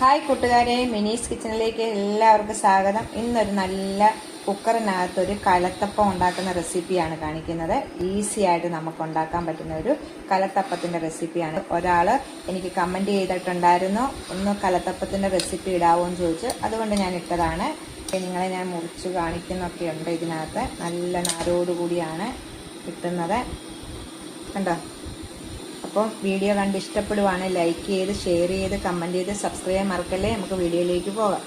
Hi കൂട്ടുകാരെ, മിനീസ് കിച്ചണിലേക്ക് എല്ലാവർക്കും സ്വാഗതം. ഇന്നൊരു നല്ല കുക്കറിനകത്തൊരു കലത്തപ്പം ഉണ്ടാക്കുന്ന റെസിപ്പിയാണ് കാണിക്കുന്നത്. ഈസി ആയിട്ട് നമുക്ക് ഉണ്ടാക്കാൻ പറ്റുന്ന ഒരു കലത്തപ്പത്തിൻ്റെ റെസിപ്പിയാണ്. ഒരാൾ എനിക്ക് കമൻറ്റ് ചെയ്തിട്ടുണ്ടായിരുന്നു, ഒന്ന് കലത്തപ്പത്തിൻ്റെ റെസിപ്പി ഇടാവോ എന്ന് ചോദിച്ചു. അതുകൊണ്ട് ഞാൻ ഇട്ടതാണ്. നിങ്ങളെ ഞാൻ മുറിച്ച് കാണിക്കുന്നൊക്കെ ഉണ്ട്. ഇതിനകത്ത് നല്ല നാരോടുകൂടിയാണ് കിട്ടുന്നത്, കണ്ടോ. അപ്പോൾ വീഡിയോ കണ്ട് ഇഷ്ടപ്പെടുവാണെങ്കിൽ ലൈക്ക് ചെയ്ത്, ഷെയർ ചെയ്ത്, കമൻറ്റ് ചെയ്ത്, സബ്സ്ക്രൈബ് ചെയ്യാൻ മറക്കല്ലേ. നമുക്ക് വീഡിയോയിലേക്ക് പോകാം.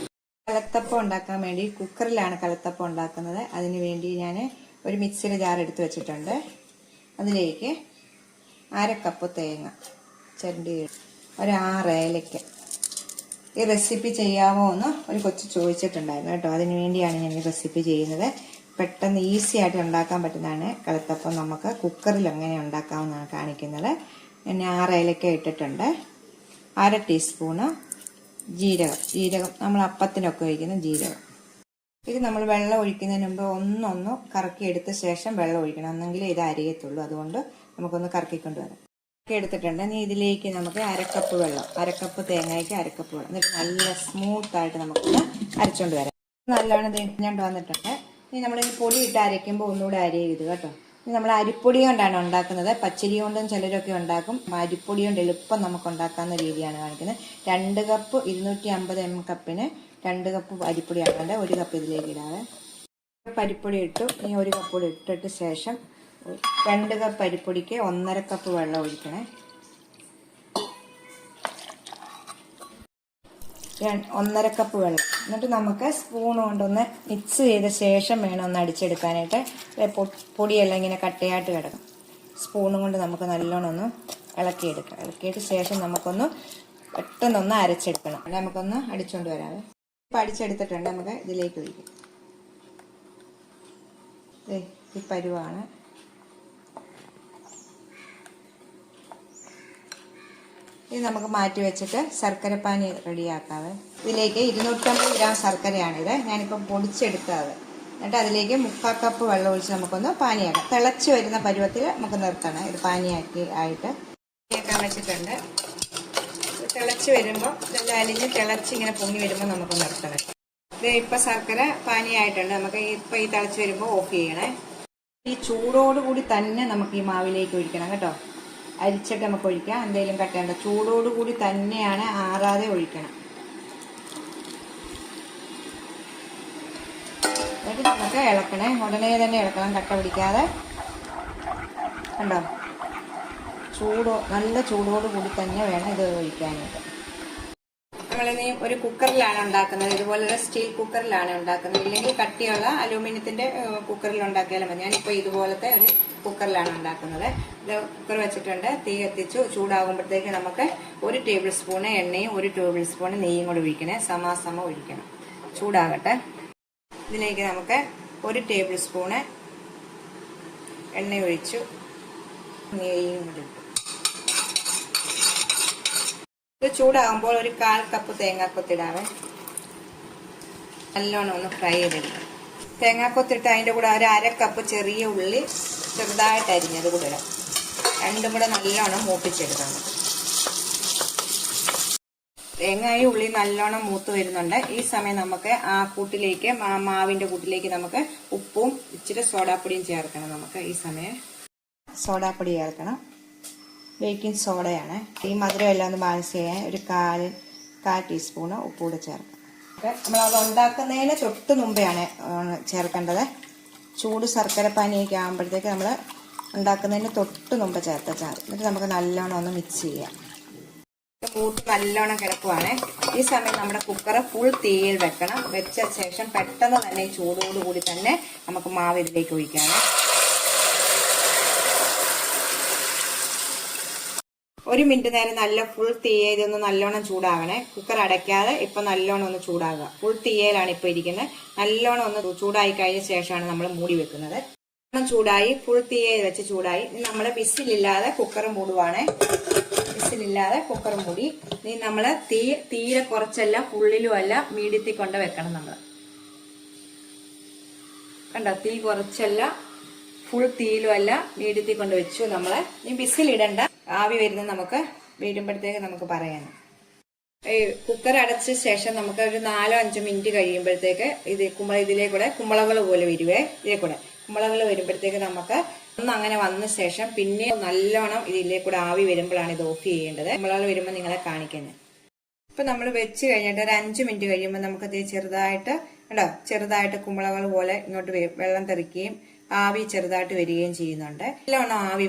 കലത്തപ്പം ഉണ്ടാക്കാൻ വേണ്ടി കുക്കറിലാണ് കലത്തപ്പം ഉണ്ടാക്കുന്നത്. അതിന് വേണ്ടി ഞാൻ ഒരു മിക്സിയുടെ ജാർ എടുത്ത് വെച്ചിട്ടുണ്ട്. അതിലേക്ക് 1/2 കപ്പ് തേങ്ങ ചിരണ്ടി, ഒരു 6 ഏലയ്ക്ക. ഈ റെസിപ്പി ചെയ്യാമോ എന്ന് ഒരു കൊച്ചു ചോദിച്ചിട്ടുണ്ടായിരുന്നു കേട്ടോ. അതിന് വേണ്ടിയാണ് ഞാൻ ഈ റെസിപ്പി ചെയ്യുന്നത്. പെട്ടെന്ന് ഈസി ആയിട്ട് ഉണ്ടാക്കാൻ പറ്റുന്നതാണ് കലത്തപ്പം. നമുക്ക് കുക്കറിൽ എങ്ങനെ ഉണ്ടാക്കാമെന്നാണ് കാണിക്കുന്നത്. ഞാൻ 6 ഏലക്ക ഇട്ടിട്ടുണ്ട്. 1/2 ടീസ്പൂണ് ജീരകം നമ്മൾ അപ്പത്തിനൊക്കെ ഒഴിക്കുന്ന ജീരകം. ഇത് നമ്മൾ വെള്ളം ഒഴിക്കുന്നതിന് മുമ്പ് ഒന്നൊന്ന് കറക്കി എടുത്ത ശേഷം വെള്ളം ഒഴിക്കണം, എന്നെങ്കിലേ ഇത് അരിയത്തുള്ളൂ. അതുകൊണ്ട് നമുക്കൊന്ന് കറക്കിക്കൊണ്ട് വരാം. എടുത്തിട്ടുണ്ട്. ഇനി ഇതിലേക്ക് നമുക്ക് 1/2 കപ്പ് വെള്ളം, 1/2 കപ്പ് തേങ്ങയ്ക്ക് 1/2 കപ്പ് വെള്ളം, എന്നിട്ട് നല്ല സ്മൂത്തായിട്ട് നമുക്കൊന്ന് അരച്ചുകൊണ്ട് വരാം. നല്ലോണം തേഞ്ഞുകൊണ്ട് വന്നിട്ടുണ്ട്. ഇനി നമ്മൾ ഈ പൊടി ഇട്ട് അരയ്ക്കുമ്പോൾ ഒന്നുകൂടെ അരയരുത് കേട്ടോ. നമ്മൾ അരിപ്പൊടി കൊണ്ടാണ് ഉണ്ടാക്കുന്നത്. പച്ചരി കൊണ്ടും ചിലരൊക്കെ ഉണ്ടാക്കും. അരിപ്പൊടി കൊണ്ട് എളുപ്പം നമുക്ക് ഉണ്ടാക്കാവുന്ന രീതിയാണ് കാണിക്കുന്നത്. 2 കപ്പ് 250 ml കപ്പിന് 2 കപ്പ് അരിപ്പൊടിയാണ് വേണ്ടത്. 1 കപ്പ് ഇതിലേക്ക് ഇടാതെ അരിപ്പൊടി ഇട്ടു. ഇനി 1 കപ്പ് കൂടി ഇട്ടിട്ട് ശേഷം 2 കപ്പ് അരിപ്പൊടിക്ക് 1.5 കപ്പ് വെള്ളം ഒഴിക്കണേ. 1.5 കപ്പ് വെള്ളം. എന്നിട്ട് നമുക്ക് സ്പൂൺ കൊണ്ടൊന്ന് മിക്സ് ചെയ്ത ശേഷം വേണം ഒന്ന് അടിച്ചെടുക്കാനായിട്ട്. പൊടിയെല്ലാം ഇങ്ങനെ കട്ടയായിട്ട് കിടക്കും. സ്പൂണും കൊണ്ട് നമുക്ക് നല്ലോണം ഒന്ന് ഇളക്കിയെടുക്കാം. ഇളക്കിയിട്ട് ശേഷം നമുക്കൊന്ന് പെട്ടെന്നൊന്ന് അരച്ചെടുക്കണം. നമുക്കൊന്ന് അടിച്ചുകൊണ്ട് വരാം. ഇപ്പം അടിച്ചെടുത്തിട്ടുണ്ട്. നമുക്ക് ഇതിലേക്ക് ഒഴിക്കാം. ഈ പരുവാണ്. ഇത് നമുക്ക് മാറ്റി വെച്ചിട്ട് ശർക്കരപ്പാനി റെഡിയാക്കാവേ. ഇതിലേക്ക് 250 ഗ്രാം ശർക്കരയാണിത്. ഞാനിപ്പം പൊടിച്ചെടുത്തത്. എന്നിട്ട് അതിലേക്ക് 3/4 കപ്പ് വെള്ളം ഒഴിച്ച് നമുക്കൊന്ന് പാനിയാക്കാം. തിളച്ച് വരുന്ന പരുവത്തിൽ നമുക്ക് നിർത്തണം. ഇത് ആയിട്ട് വെച്ചിട്ടുണ്ട്. തിളച്ച് വരുമ്പോൾ ഇതെല്ലാം അലിഞ്ഞ് തിളച്ചിങ്ങനെ പൊങ്ങി വരുമ്പോൾ നമുക്ക് നിർത്തണം. ഇത് ഇപ്പം ശർക്കര പാനിയായിട്ടുണ്ട്. നമുക്ക് ഇപ്പം ഈ തിളച്ച് വരുമ്പോൾ ഓഫ് ചെയ്യണേ. ഈ ചൂടോടുകൂടി തന്നെ നമുക്ക് ഈ മാവിലേക്ക് ഒഴിക്കണം കേട്ടോ. അരിച്ചിട്ട് നമുക്ക് ഒഴിക്കാം. എന്തെങ്കിലും കട്ടേണ്ട. ചൂടോടുകൂടി തന്നെയാണ്, ആറാതെ ഒഴിക്കണം. എന്നിട്ട് നമുക്ക് ഇളക്കണേ. ഉടനെ തന്നെ ഇളക്കണം, കട്ട പിടിക്കാതെ. കണ്ടോ, നല്ല ചൂടോടുകൂടി തന്നെ വേണം ഇത് ഒഴിക്കാനായിട്ട്. നമ്മളിനി ഒരു കുക്കറിലാണ് ഉണ്ടാക്കുന്നത്. ഇതുപോലൊരു സ്റ്റീൽ കുക്കറിലാണ് ഉണ്ടാക്കുന്നത്. ഇല്ലെങ്കിൽ കട്ടിയുള്ള അലൂമിനിയത്തിന്റെ കുക്കറിൽ ഉണ്ടാക്കിയാലും മതി. ഞാനിപ്പോൾ ഇതുപോലത്തെ ഒരു കുക്കറിലാണ് ഉണ്ടാക്കുന്നത്. ഇത് കുക്കർ വെച്ചിട്ടുണ്ട്. തീ കത്തിച്ചു. ചൂടാകുമ്പോഴത്തേക്ക് നമുക്ക് 1 ടേബിൾ സ്പൂണ് എണ്ണയും 1 ടേബിൾ സ്പൂണ് നെയ്യും കൂടി ഒഴിക്കണേ. സമാസമം ഒഴിക്കണം. ചൂടാകട്ടെ. ഇതിലേക്ക് നമുക്ക് 1 ടേബിൾ സ്പൂണ് എണ്ണ ഒഴിച്ചു, നെയ്യും കൂടി ഇട്ടു. ഇത് ചൂടാകുമ്പോൾ ഒരു 1/4 കപ്പ് തേങ്ങാക്കൊത്തിടാവേ. നല്ലോണം ഒന്ന് ഫ്രൈ ചെയ്തെടുക്കാം. തേങ്ങാക്കൊത്തിട്ട് അതിൻ്റെ കൂടെ ഒരു 1/2 കപ്പ് ചെറിയ ഉള്ളി ചെറുതായിട്ട് അരിഞ്ഞത് കൂടെ ഇടാം. രണ്ടും കൂടെ നല്ലോണം മൂപ്പിച്ചെടുക്കണം. തേങ്ങയും ഉള്ളി നല്ലോണം മൂത്ത് വരുന്നുണ്ട്. ഈ സമയം നമുക്ക് ആ കൂട്ടിലേക്ക്, മാവിന്റെ കൂട്ടിലേക്ക് നമുക്ക് ഉപ്പും ഇച്ചിരി സോഡാപ്പൊടിയും ചേർക്കണം. നമുക്ക് ഈ സമയം സോഡാപ്പൊടി ചേർക്കണം. ബേക്കിംഗ് സോഡയാണ്. ഈ മധുരം എല്ലാം ഒന്ന് ബാലൻസ് ചെയ്യാൻ ഒരു 1/4 ടീസ്പൂണ് ഉപ്പ് കൂടെ ചേർക്കാം. നമ്മളത് ഉണ്ടാക്കുന്നതിന് തൊട്ട് മുമ്പെയാണ് ചേർക്കേണ്ടത്. ചൂട് ശർക്കരപ്പാനിയൊക്കെ ആകുമ്പോഴത്തേക്ക് നമ്മൾ ഉണ്ടാക്കുന്നതിന് തൊട്ട് മുമ്പ് ചേർത്താൽ. എന്നിട്ട് നമുക്ക് നല്ലോണം ഒന്ന് മിക്സ് ചെയ്യാം. കൂട്ട് നല്ലോണം കിടക്കുവാണ്. ഈ സമയം നമ്മുടെ കുക്കർ ഫുൾ തീയിൽ വെക്കണം. വെച്ച ശേഷം പെട്ടെന്ന് തന്നെ ഈ ചൂടോടുകൂടി തന്നെ നമുക്ക് മാവ് ഇതിലേക്ക് ഒഴിക്കാം. 1 മിനിറ്റ് നേരം നല്ല ഫുൾ തീയതൊന്ന് നല്ലോണം ചൂടാകണേ. കുക്കർ അടയ്ക്കാതെ ഇപ്പൊ നല്ലോണം ഒന്ന് ചൂടാകുക. ഫുൾ തീയയിലാണ് ഇപ്പൊ ഇരിക്കുന്നത്. നല്ലോണം ഒന്ന് ചൂടായി കഴിഞ്ഞ ശേഷമാണ് നമ്മൾ മൂടി വെക്കുന്നത്. ചൂടായി, ഫുൾ തീയയിൽ വെച്ച് ചൂടായി. നമ്മൾ വിസിലില്ലാതെ കുക്കർ മൂടുവാണ്. വിസിലില്ലാതെ കുക്കർ മൂടി. ഇനി നമ്മള് തീരെ കുറച്ചല്ല, ഫുള്ളിലും അല്ല, മീഡിയത്തിൽ കൊണ്ട് വെക്കണം. നമ്മൾ കണ്ടോ, തീ കുറച്ചല്ല, ഫുൾ തീയിലും അല്ല, മീഡിയത്തിൽ കൊണ്ട് വെച്ചു. നമ്മള് ഇനി വിസിലിടണ്ട. ആവി വരുന്നത് നമുക്ക് വീഴുമ്പോഴത്തേക്ക് നമുക്ക് പറയാം. കുക്കർ അടച്ച ശേഷം നമുക്ക് ഒരു 4-5 മിനിറ്റ് കഴിയുമ്പോഴത്തേക്ക് ഇതിലേക്കൂടെ കുമ്പളകൾ പോലെ വരുവേ. ഇതിലേക്കൂടെ കുമ്പളകൾ വരുമ്പോഴത്തേക്ക് നമുക്ക് അങ്ങനെ വന്ന ശേഷം പിന്നെ നല്ലോണം ഇതിലേക്കൂടെ ആവി വരുമ്പോഴാണ് ഇത് ഓഫ് ചെയ്യേണ്ടത്. കുമ്പളകൾ വരുമ്പോൾ നിങ്ങളെ കാണിക്കുന്നത്. ഇപ്പൊ നമ്മൾ വെച്ച് കഴിഞ്ഞിട്ട് ഒരു 5 മിനിറ്റ് കഴിയുമ്പോൾ നമുക്കത് ചെറുതായിട്ട് കുമ്പളകൾ പോലെ ഇങ്ങോട്ട് വെള്ളം തെറിക്കുകയും ആവി ചെറുതായിട്ട് വരികയും ചെയ്യുന്നുണ്ട്. നല്ലോണം ആവി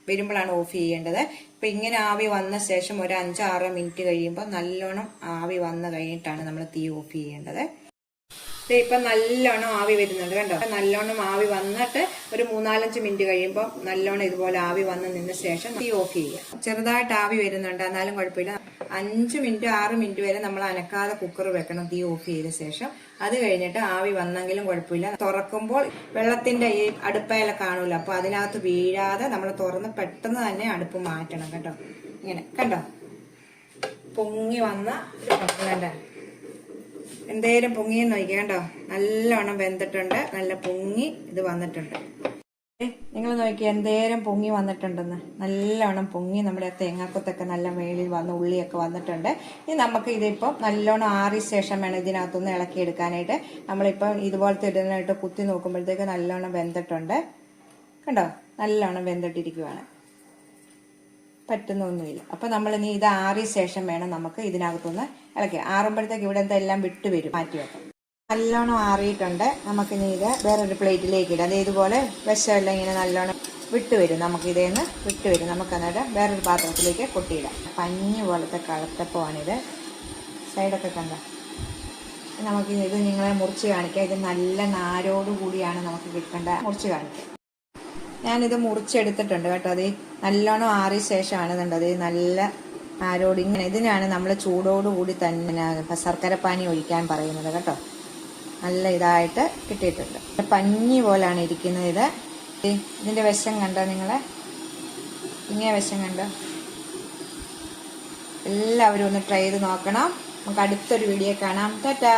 വരുമ്പോഴാണ് ഓഫ് ചെയ്യേണ്ടത്. ഇപ്പൊ ഇങ്ങനെ ആവി വന്ന ശേഷം ഒരു 5-6 മിനിറ്റ് കഴിയുമ്പോൾ നല്ലോണം ആവി വന്നു കഴിഞ്ഞിട്ടാണ് നമ്മൾ തീ ഓഫ് ചെയ്യേണ്ടത്. ഇപ്പൊ നല്ലോണം ആവി വരുന്നുണ്ട് കണ്ടോ. നല്ലോണം ആവി വന്നിട്ട് ഒരു 3-4-5 മിനിറ്റ് കഴിയുമ്പോൾ നല്ലോണം ഇതുപോലെ ആവി വന്ന് നിന്ന ശേഷം തീ ഓഫ് ചെയ്യുക. ചെറുതായിട്ട് ആവി വരുന്നുണ്ട്, എന്നാലും കുഴപ്പമില്ല. 5-6 മിനിറ്റ് വരെ നമ്മൾ അനക്കാതെ കുക്കർ വെക്കണം തീ ഓഫ് ചെയ്ത ശേഷം. അത് കഴിഞ്ഞിട്ട് ആവി വന്നെങ്കിലും കുഴപ്പമില്ല. തുറക്കുമ്പോൾ വെള്ളത്തിന്റെ ഈ അടുപ്പയില കാണൂല, അപ്പൊ അതിനകത്ത് വീഴാതെ നമ്മൾ തുറന്ന് പെട്ടെന്ന് തന്നെ അടുപ്പ് മാറ്റണം കേട്ടോ. ഇങ്ങനെ കണ്ടോ പൊങ്ങി വന്ന കണ്ട എന്തേലും പൊങ്ങിയെന്ന് നോക്കിയാ കണ്ടോ. നല്ലോണം വെന്തിട്ടുണ്ട്, നല്ല പൊങ്ങി ഇത് വന്നിട്ടുണ്ട്. നിങ്ങൾ നോക്കി എന്തേരം പൊങ്ങി വന്നിട്ടുണ്ടെന്ന്. നല്ലോണം പൊങ്ങി നമ്മുടെ തേങ്ങാക്കൊത്തൊക്കെ നല്ല മേളിൽ വന്ന് ഉള്ളിയൊക്കെ വന്നിട്ടുണ്ട്. ഇനി നമുക്ക് ഇതിപ്പം നല്ലോണം ആറിയ ശേഷം വേണം ഇതിനകത്തൊന്ന് ഇളക്കിയെടുക്കാനായിട്ട്. നമ്മളിപ്പം ഇതുപോലത്തെ ഇടുന്നതായിട്ട് കുത്തി നോക്കുമ്പോഴത്തേക്ക് നല്ലോണം വെന്തിട്ടുണ്ട് കണ്ടോ. നല്ലോണം വെന്തിട്ടിരിക്കുവാണ്, പറ്റുന്നൊന്നുമില്ല. അപ്പൊ നമ്മൾ ഇനി ഇത് ആറിയ ശേഷം വേണം നമുക്ക് ഇതിനകത്തൊന്ന് ഇളക്കി. ആറുമ്പോഴത്തേക്ക് ഇവിടെ എല്ലാം വിട്ടു വരും, മാറ്റി വെക്കാം. നല്ലോണം ആറിയിട്ടുണ്ട്. നമുക്കിനി ഇത് വേറൊരു പ്ലേറ്റിലേക്ക് ഇടാം. അത് ഇതുപോലെ വിഷമെല്ലാം ഇങ്ങനെ നല്ലോണം വിട്ടുവരും. നമുക്കിതേന്ന് വിട്ടുവരും. നമുക്കന്നേരം വേറൊരു പാത്രത്തിലേക്ക് കൊട്ടിയിടാം. പഞ്ഞു പോലത്തെ കളത്തപ്പമാണിത്. സൈഡൊക്കെ കണ്ട. നമുക്ക് ഇത് നിങ്ങളെ മുറിച്ച് കാണിക്കാം. ഇത് നല്ല നാരോടുകൂടിയാണ് നമുക്ക് കിട്ടേണ്ട. മുറിച്ച് കാണിക്കാം. ഞാനിത് മുറിച്ചെടുത്തിട്ടുണ്ട് കേട്ടോ. അത് നല്ലോണം ആറിയ ശേഷമാണ് കണ്ടത് നല്ല നാരോട് ഇങ്ങനെ. ഇതിനാണ് നമ്മൾ ചൂടോടുകൂടി തന്നെ ശർക്കരപ്പാനി ഒഴിക്കാൻ പറയുന്നത് കേട്ടോ. നല്ല ഇതായിട്ട് കിട്ടിയിട്ടുണ്ട്. പഞ്ഞി പോലാണ് ഇരിക്കുന്നത് ഇത്. ഇതിന്റെ വശം കണ്ടോ നിങ്ങളെ, ഇങ്ങനെ വശം കണ്ടോ. എല്ലാവരും ഒന്ന് ട്രൈ ചെയ്ത് നോക്കണം. നമുക്ക് അടുത്തൊരു വീഡിയോ കാണാം. ടാറ്റാ.